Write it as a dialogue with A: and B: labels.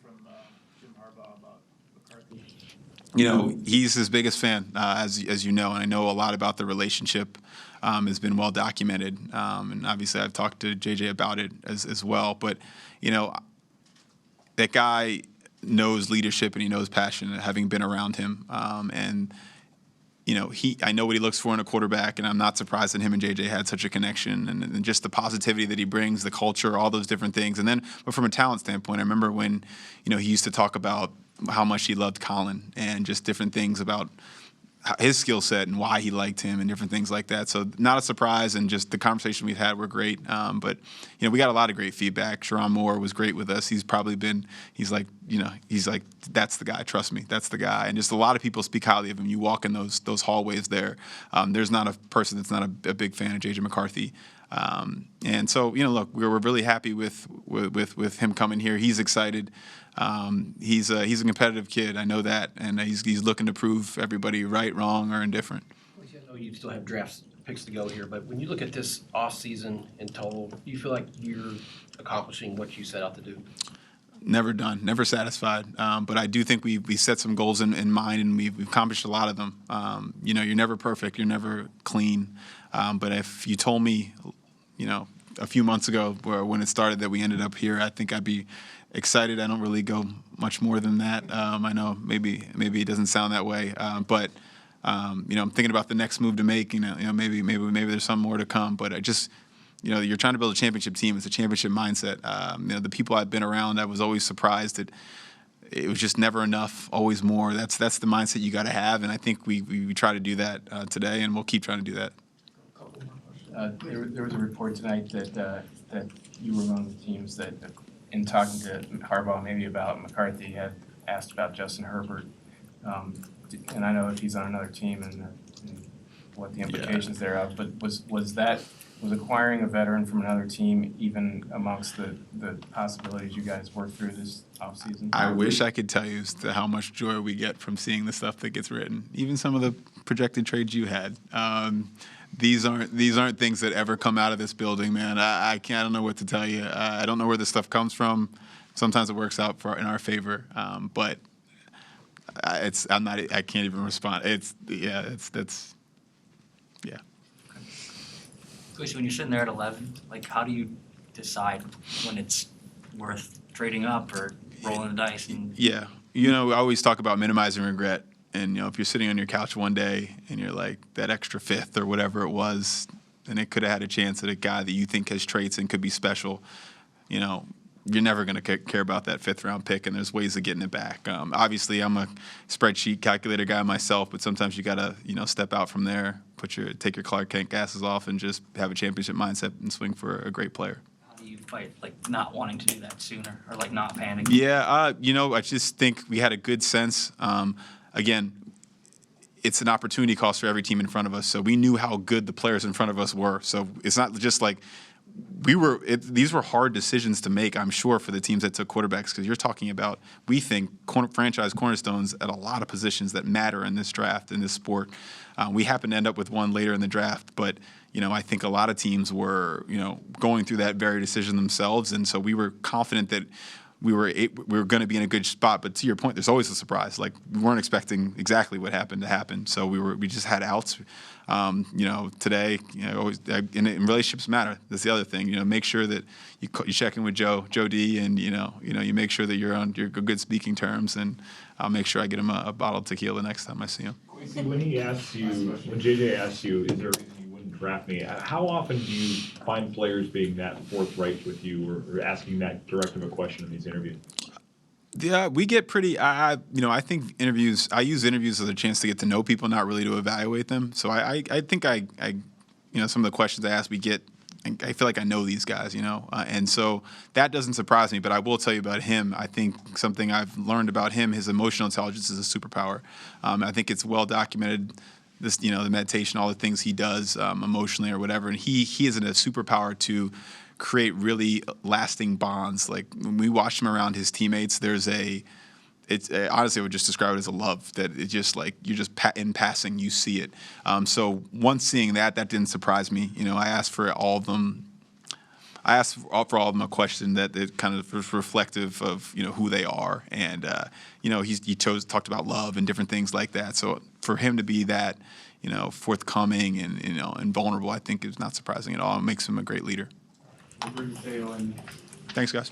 A: from Jim Harbaugh about McCarthy?
B: He's his biggest fan, as you know, and I know a lot about the relationship. Has been well documented, and obviously I've talked to JJ about it as well. But that guy knows leadership and he knows passion, having been around him. And I know what he looks for in a quarterback, and I'm not surprised that him and JJ had such a connection, and just the positivity that he brings, the culture, all those different things. And then, but from a talent standpoint, I remember when he used to talk about how much he loved Colin and just different things about his skill set and why he liked him and different things like that. So not a surprise, and just the conversation we've had were great. But we got a lot of great feedback. Sharon Moore was great with us. He's like, that's the guy. Trust me, that's the guy. And just a lot of people speak highly of him. You walk in those hallways there. There's not a person that's not a big fan of JJ McCarthy. And so look, we're really happy with him coming here. He's excited. He's a competitive kid. I know that, and he's looking to prove everybody right, wrong, or indifferent.
C: I know you still have draft picks to go here, but when you look at this offseason in total, do you feel like you're accomplishing what you set out to do?
B: Never done, never satisfied. But I do think we set some goals in mind, and we've accomplished a lot of them. You're never perfect, you're never clean. But if you told me, a few months ago, when it started, that we ended up here, I think I'd be excited. I don't really go much more than that. I know maybe it doesn't sound that way, but I'm thinking about the next move to make. Maybe there's some more to come. But I just, you're trying to build a championship team. It's a championship mindset. The people I've been around, I was always surprised that it was just never enough, always more. That's the mindset you got to have, and I think we try to do that today, and we'll keep trying to do that.
D: There was a report tonight that you were one of the teams that, in talking to Harbaugh maybe about McCarthy, had asked about Justin Herbert. And I know if he's on another team and what the implications thereof, but was acquiring a veteran from another team even amongst the possibilities you guys worked through this offseason?
B: I wish I could tell you as to how much joy we get from seeing the stuff that gets written, even some of the projected trades you had. These aren't things that ever come out of this building, man. I don't know what to tell you. I don't know where this stuff comes from. Sometimes it works out in our favor, but I can't even respond. That's.
E: Kwesi, when you're sitting there at 11, how do you decide when it's worth trading up or rolling the dice?
B: Yeah, I always talk about minimizing regret. And, if you're sitting on your couch one day and you're like, that extra fifth or whatever it was, and it could have had a chance at a guy that you think has traits and could be special, you're never going to care about that fifth-round pick, and there's ways of getting it back. Obviously, I'm a spreadsheet calculator guy myself, but sometimes you got to, step out from there, take your Clark Kent glasses off, and just have a championship mindset and swing for a great player.
E: How do you fight, not wanting to do that sooner or, not panicking?
B: Yeah, I just think we had a good sense. Again, it's an opportunity cost for every team in front of us, so we knew how good the players in front of us were. So it's not just like these were hard decisions to make, I'm sure, for the teams that took quarterbacks, because you're talking about, we think, franchise cornerstones at a lot of positions that matter in this draft, in this sport. We happened to end up with one later in the draft, but I think a lot of teams were going through that very decision themselves, and so we were confident that we were going to be in a good spot. But to your point, there's always a surprise. We weren't expecting exactly what happened to happen, so we just had outs. Today, always, and relationships matter. That's the other thing. Make sure that you check in with Joe D, and you make sure that you're on your good speaking terms. And I'll make sure I get him a bottle of tequila next time I see him.
F: When JJ asks you, is there a reason you wouldn't draft me? How often do you find players being that forthright with you, or asking that direct of a question in these interviews?
B: Yeah, we get pretty. I think interviews. I use interviews as a chance to get to know people, not really to evaluate them. So I think some of the questions I ask, we get. I feel like I know these guys, and so that doesn't surprise me. But I will tell you about him. I think something I've learned about him, his emotional intelligence is a superpower. I think it's well documented. This, the meditation, all the things he does emotionally or whatever, and he is a superpower to create really lasting bonds. When we watch him around his teammates, honestly, I would just describe it as a love that it's just you're just in passing, you see it. So once seeing that didn't surprise me. I asked for all of them. I asked for all of them a question that kind of was reflective of who they are, and he talked about love and different things like that. So for him to be that forthcoming and vulnerable, I think is not surprising at all. It makes him a great leader. Thanks, guys.